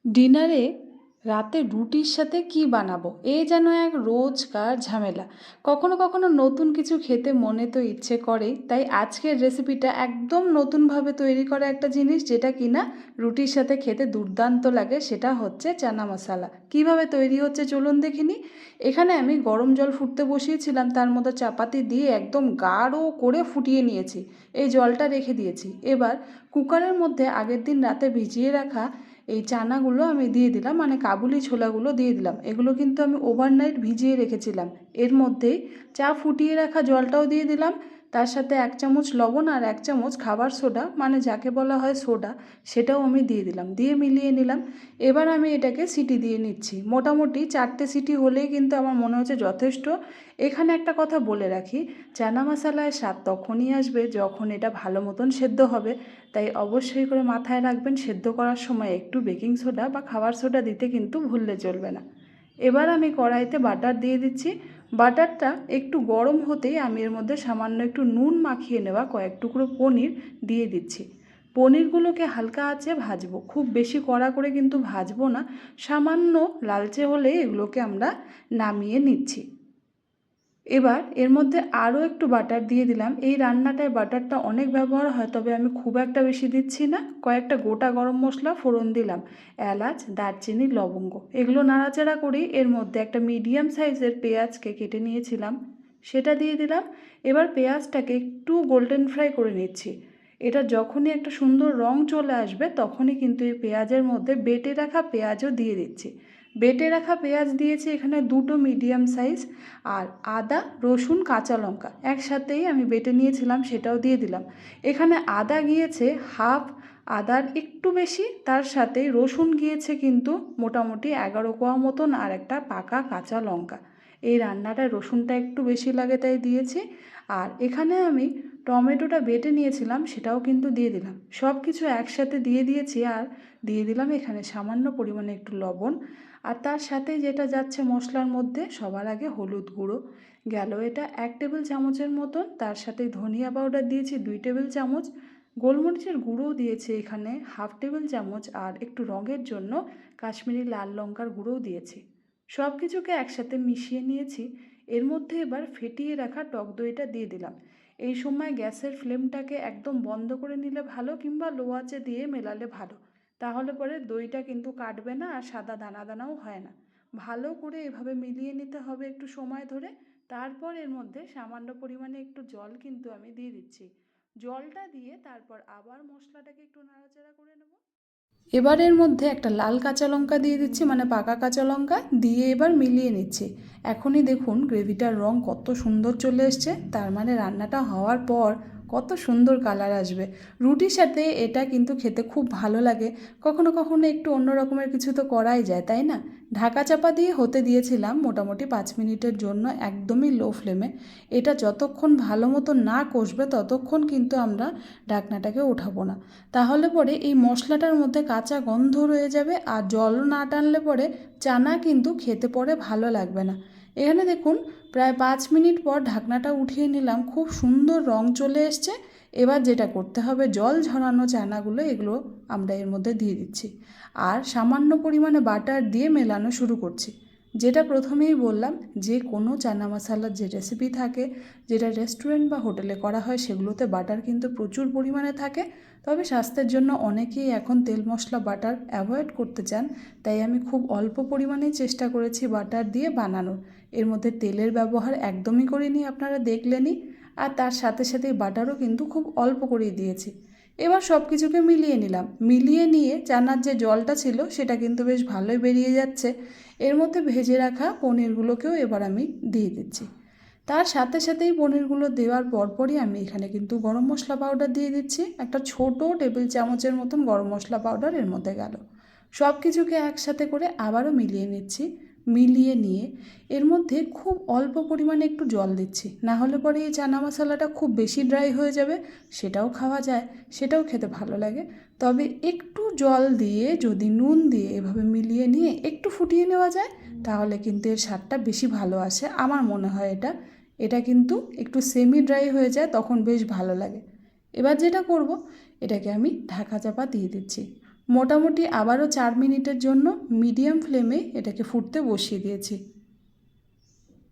ডিনারে রাতে রুটির সাথে কি বানাবো এই যেন এক রোজকার ঝামেলা। কখনো কখনো নতুন কিছু খেতে মনে তো ইচ্ছে করেই, তাই আজকের রেসিপিটা একদম নতুনভাবে তৈরি করা একটা জিনিস, যেটা কিনা রুটির সাথে খেতে দুর্দান্ত লাগে। সেটা হচ্ছে চানা মশলা। কিভাবে তৈরি হচ্ছে চলুন দেখিনি। এখানে আমি গরম জল ফুটতে বসিয়েছিলাম, তার মধ্যে চাপাতি দিয়ে একদম গাঢ় করে ফুটিয়ে নিয়েছি। এই জলটা রেখে দিয়েছি। এবার কুকারের মধ্যে আগের দিন রাতে ভিজিয়ে রাখা এই চানাগুলো আমি দিয়ে দিলাম, মানে কাবুলি ছোলাগুলো দিয়ে দিলাম। এগুলো কিন্তু আমি ওভারনাইট ভিজিয়ে রেখেছিলাম। এর মধ্যেই চা ফুটিয়ে রাখা জলটাও দিয়ে দিলাম। তার সাথে 1 চামচ লবণ আর 1 চামচ খাবার সোডা, মানে যাকে বলা হয় সোডা, সেটাও আমি দিয়ে দিলাম। দিয়ে মিলিয়ে নিলাম। এবার আমি এটাকে সিটি দিয়ে নিচ্ছি। মোটামুটি 4টে সিটি হলেই কিন্তু আমার মনে হচ্ছে যথেষ্ট। এখানে একটা কথা বলে রাখি, চানা মশলায় স্বাদ তখনই আসবে যখন এটা ভালো মতন সেদ্ধ হবে। তাই অবশ্যই করে মাথায় রাখবেন, সেদ্ধ করার সময় একটু বেকিং সোডা বা খাবার সোডা দিতে কিন্তু ভুললে চলবে না। এবার আমি কড়াইতে বাটার দিয়ে দিচ্ছি। বাটারটা একটু গরম হতেই আমি এর মধ্যে সামান্য একটু নুন মাখিয়ে নেওয়া কয়েক টুকরো পনির দিয়ে দিচ্ছি। পনিরগুলোকে হালকা আঁচে ভাজবো, খুব বেশি কড়া করে কিন্তু ভাজবো না। সামান্য লালচে হলে এগুলোকে আমরা নামিয়ে নিচ্ছি। এবার এর মধ্যে আরও একটু বাটার দিয়ে দিলাম। এই রান্নাটায় বাটারটা অনেক ব্যবহার হয়, তবে আমি খুব একটা বেশি দিচ্ছি না। কয়েকটা গোটা গরম মশলা ফোড়ন দিলাম, এলাচ, দারচিনি, লবঙ্গ। এগুলো নাড়াচাড়া করেই এর মধ্যে একটা মিডিয়াম সাইজের পেঁয়াজকে কেটে নিয়েছিলাম, সেটা দিয়ে দিলাম। এবার পেঁয়াজটাকে একটু গোল্ডেন ফ্রাই করে নিচ্ছি। এটা যখনই একটা সুন্দর রং চলে আসবে তখনই কিন্তু এই পেঁয়াজের মধ্যে বেটে রাখা পেঁয়াজও দিয়ে দিচ্ছি। বেটে রাখা পেঁয়াজ দিয়েছি এখানে 2টো মিডিয়াম সাইজ, আর আদা, রসুন, কাঁচা লঙ্কা একসাথেই আমি বেটে নিয়েছিলাম, সেটাও দিয়ে দিলাম। এখানে আদা গিয়েছে হাফ, আদার একটু বেশি, তার সাথে রসুন গিয়েছে কিন্তু মোটামুটি 11 কোয়া মতন, আর একটা পাকা কাঁচা লঙ্কা। এই রান্নাটায় রসুনটা একটু বেশি লাগে তাই দিয়েছি। আর এখানে আমি টমেটোটা বেটে নিয়েছিলাম, সেটাও কিন্তু দিয়ে দিলাম। সব কিছু একসাথে দিয়ে দিয়েছি, আর দিয়ে দিলাম এখানে সামান্য পরিমাণে একটু লবণ। আর তার সাথে যেটা যাচ্ছে মশলার মধ্যে, সবার আগে হলুদ গুঁড়ো গেল, এটা 1 টেবিল চামচের মতন। তার সাথে ধনিয়া পাউডার দিয়েছি 2 টেবিল চামচ, গোলমরিচের গুঁড়োও দিয়েছি এখানে ½ টেবিল চামচ, আর একটু রঙের জন্য কাশ্মীরি লাল লঙ্কার গুঁড়োও দিয়েছি। সব কিছুকে একসাথে মিশিয়ে নিয়েছি। এর মধ্যে এবার ফেটিয়ে রাখা টক দইটা দিয়ে দিলাম। এই সময় গ্যাসের ফ্লেমটাকে একদম বন্ধ করে নিলে ভালো, কিংবা লো আঁচে দিয়ে মেলালে ভালো। তাহলে পরে দইটা কিন্তু কাটবে না আর সাদা দানা দানাও হয় না। ভালো করে এভাবে মিলিয়ে নিতে হবে একটু সময় ধরে। তারপর এর মধ্যে সামান্য পরিমাণে একটু জল কিন্তু আমি দিয়ে দিচ্ছি। জলটা দিয়ে তারপর আবার মশলাটাকে একটু নাড়াচাড়া করে নেব। এবার এর মধ্যে একটা লাল কাঁচা লঙ্কা দিয়ে দিচ্ছি, মানে পাকা কাঁচা লঙ্কা দিয়ে এবার মিলিয়ে নিচ্ছি। এখনই দেখুন গ্রেভিটার রং কত সুন্দর চলে এসছে, তার মানে রান্নাটা হওয়ার পর কত সুন্দর কালার আসবে। রুটির সাথে এটা কিন্তু খেতে খুব ভালো লাগে। কখনো কখনো একটু অন্য রকমের কিছু তো করাই যায়, তাই না? ঢাকা চাপা দিয়ে হতে দিয়েছিলাম মোটামুটি 5 মিনিটের জন্য, একদমই লো ফ্লেমে। এটা যতক্ষণ ভালো মতো না কষবে ততক্ষণ কিন্তু আমরা ঢাকনাটাকে উঠাবো না। তাহলে পরে এই মশলাটার মধ্যে কাঁচা গন্ধ রয়ে যাবে, আর জল না টানলে পরে চানা কিন্তু খেতে পরে ভালো লাগবে না। এখানে দেখুন প্রায় 5 মিনিট পর ঢাকনাটা উঠিয়ে নিলাম, খুব সুন্দর রং চলে এসছে। এবার যেটা করতে হবে, জল ঝরানো চানাগুলো এগুলো আমরা এর মধ্যে দিয়ে দিচ্ছি, আর সামান্য পরিমাণে বাটার দিয়ে মেলানো শুরু করছি। যেটা প্রথমেই বললাম, যে কোনো চানা মশলার যে রেসিপি থাকে, যেটা রেস্টুরেন্ট বা হোটেলে করা হয়, সেগুলোতে বাটার কিন্তু প্রচুর পরিমাণে থাকে। তবে স্বাস্থ্যের জন্য অনেকেই এখন তেল মশলা বাটার অ্যাভয়েড করতে চান, তাই আমি খুব অল্প পরিমাণেই চেষ্টা করেছি বাটার দিয়ে বানানোর। এর মধ্যে তেলের ব্যবহার একদমই করিনি, আপনারা দেখলেনই। আর তার সাথে সাথে বাটারও কিন্তু খুব অল্প করেই দিয়েছি। এবার সব কিছুকে মিলিয়ে নিলাম। মিলিয়ে নিয়ে চানার যে জলটা ছিল সেটা কিন্তু বেশ ভালোই বেরিয়ে যাচ্ছে। এর মধ্যে ভেজে রাখা পনিরগুলোকেও এবার আমি দিয়ে দিচ্ছি। তার সাথে সাথেই পনিরগুলো দেওয়ার পরপরই আমি এখানে কিন্তু গরম মশলা পাউডার দিয়ে দিচ্ছি। একটা ছোটো টেবিল চামচের মতন গরম মশলা পাউডার এর মধ্যে গেল। সব কিছুকে একসাথে করে আবারও মিলিয়ে নিচ্ছি। মিলিয়ে নিয়ে এর মধ্যে খুব অল্প পরিমাণে একটু জল দিচ্ছি, না হলে পরে এই চানা মশলাটা খুব বেশি ড্রাই হয়ে যাবে। সেটাও খাওয়া যায়, সেটাও খেতে ভালো লাগে। তবে একটু জল দিয়ে যদি নুন দিয়ে এভাবে মিলিয়ে নিয়ে একটু ফুটিয়ে নেওয়া যায়, তাহলে কিন্তু এর স্বাদটা বেশি ভালো আসে আমার মনে হয়। এটা এটা কিন্তু একটু সেমি ড্রাই হয়ে যায়, তখন বেশ ভালো লাগে। এবার যেটা করব, এটাকে আমি ঢাকা চাপা দিয়ে দিচ্ছি। মোটামুটি আবারও 4 মিনিটের জন্য মিডিয়াম ফ্লেমে এটাকে ফুটতে বসিয়ে দিয়েছি।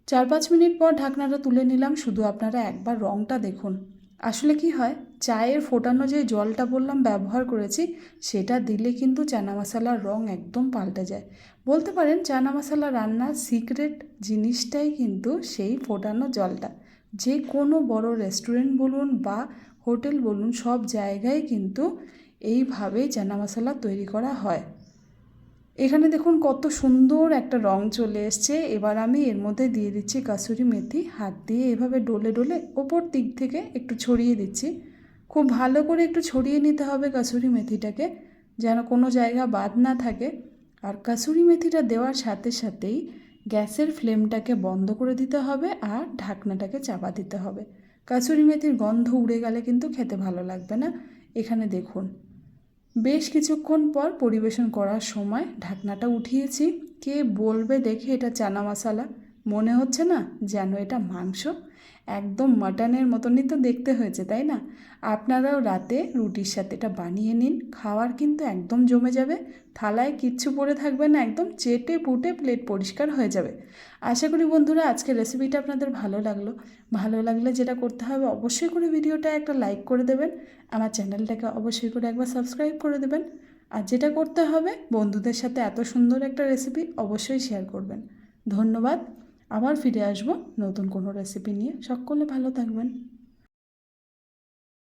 4-5 মিনিট পর ঢাকনাটা তুলে নিলাম। শুধু আপনারা একবার রঙটা দেখুন। আসলে কি হয়, চায়ের ফোটানো যে জলটা বললাম ব্যবহার করেছি, সেটা দিলে কিন্তু চানা মশলার রঙ একদম পাল্টে যায়। বলতে পারেন চানা মশলা রান্নার সিক্রেট জিনিসটাই কিন্তু সেই ফোটানো জলটা। যে কোনো বড় রেস্টুরেন্ট বলুন বা হোটেল বলুন, সব জায়গায় কিন্তু এইভাবেই চানা মশলা তৈরি করা হয়। এখানে দেখুন কত সুন্দর একটা রং চলে এসছে। এবার আমি এর মধ্যে দিয়ে দিচ্ছি কাসুরি মেথি। হাত দিয়ে এভাবে ডলে ডলে ওপর দিক থেকে একটু ছড়িয়ে দিচ্ছি। খুব ভালো করে একটু ছড়িয়ে নিতে হবে কাসুরি মেথিটাকে, যেন কোনো জায়গা বাদ না থাকে। আর কাসুরি মেথিটা দেওয়ার সাথে সাথেই গ্যাসের ফ্লেমটাকে বন্ধ করে দিতে হবে আর ঢাকনাটাকে চাপা দিতে হবে। কাসুরি মেথির গন্ধ উড়ে গেলে কিন্তু খেতে ভালো লাগবে না। এখানে দেখুন বেশ কিছুক্ষণ পর পরিবেশন করার সময় ঢাকনাটা উঠিয়েছি। কে বলবে দেখে এটা চানা মশলা, মনে হচ্ছে না যেন এটা মাংস? একদম মাটনের মতনই তো দেখতে হয়েছে, তাই না? আপনারাও রাতে রুটির সাথে এটা বানিয়ে নিন। খাওয়ার কিন্তু একদম জমে যাবে। থালায় কিচ্ছু পড়ে থাকবে না, একদম চেটে পুটে প্লেট পরিষ্কার হয়ে যাবে। আশা করি বন্ধুরা আজকের রেসিপিটা আপনাদের ভালো লাগলো। ভালো লাগলে যেটা করতে হবে, অবশ্যই করে ভিডিওটা একটা লাইক করে দেবেন। আমার চ্যানেলটাকে অবশ্যই করে একবার সাবস্ক্রাইব করে দেবেন। আর যেটা করতে হবে, বন্ধুদের সাথে এত সুন্দর একটা রেসিপি অবশ্যই শেয়ার করবেন। ধন্যবাদ। আবার ফিরে আসবো নতুন কোনো রেসিপি নিয়ে। সকলে ভালো থাকবেন।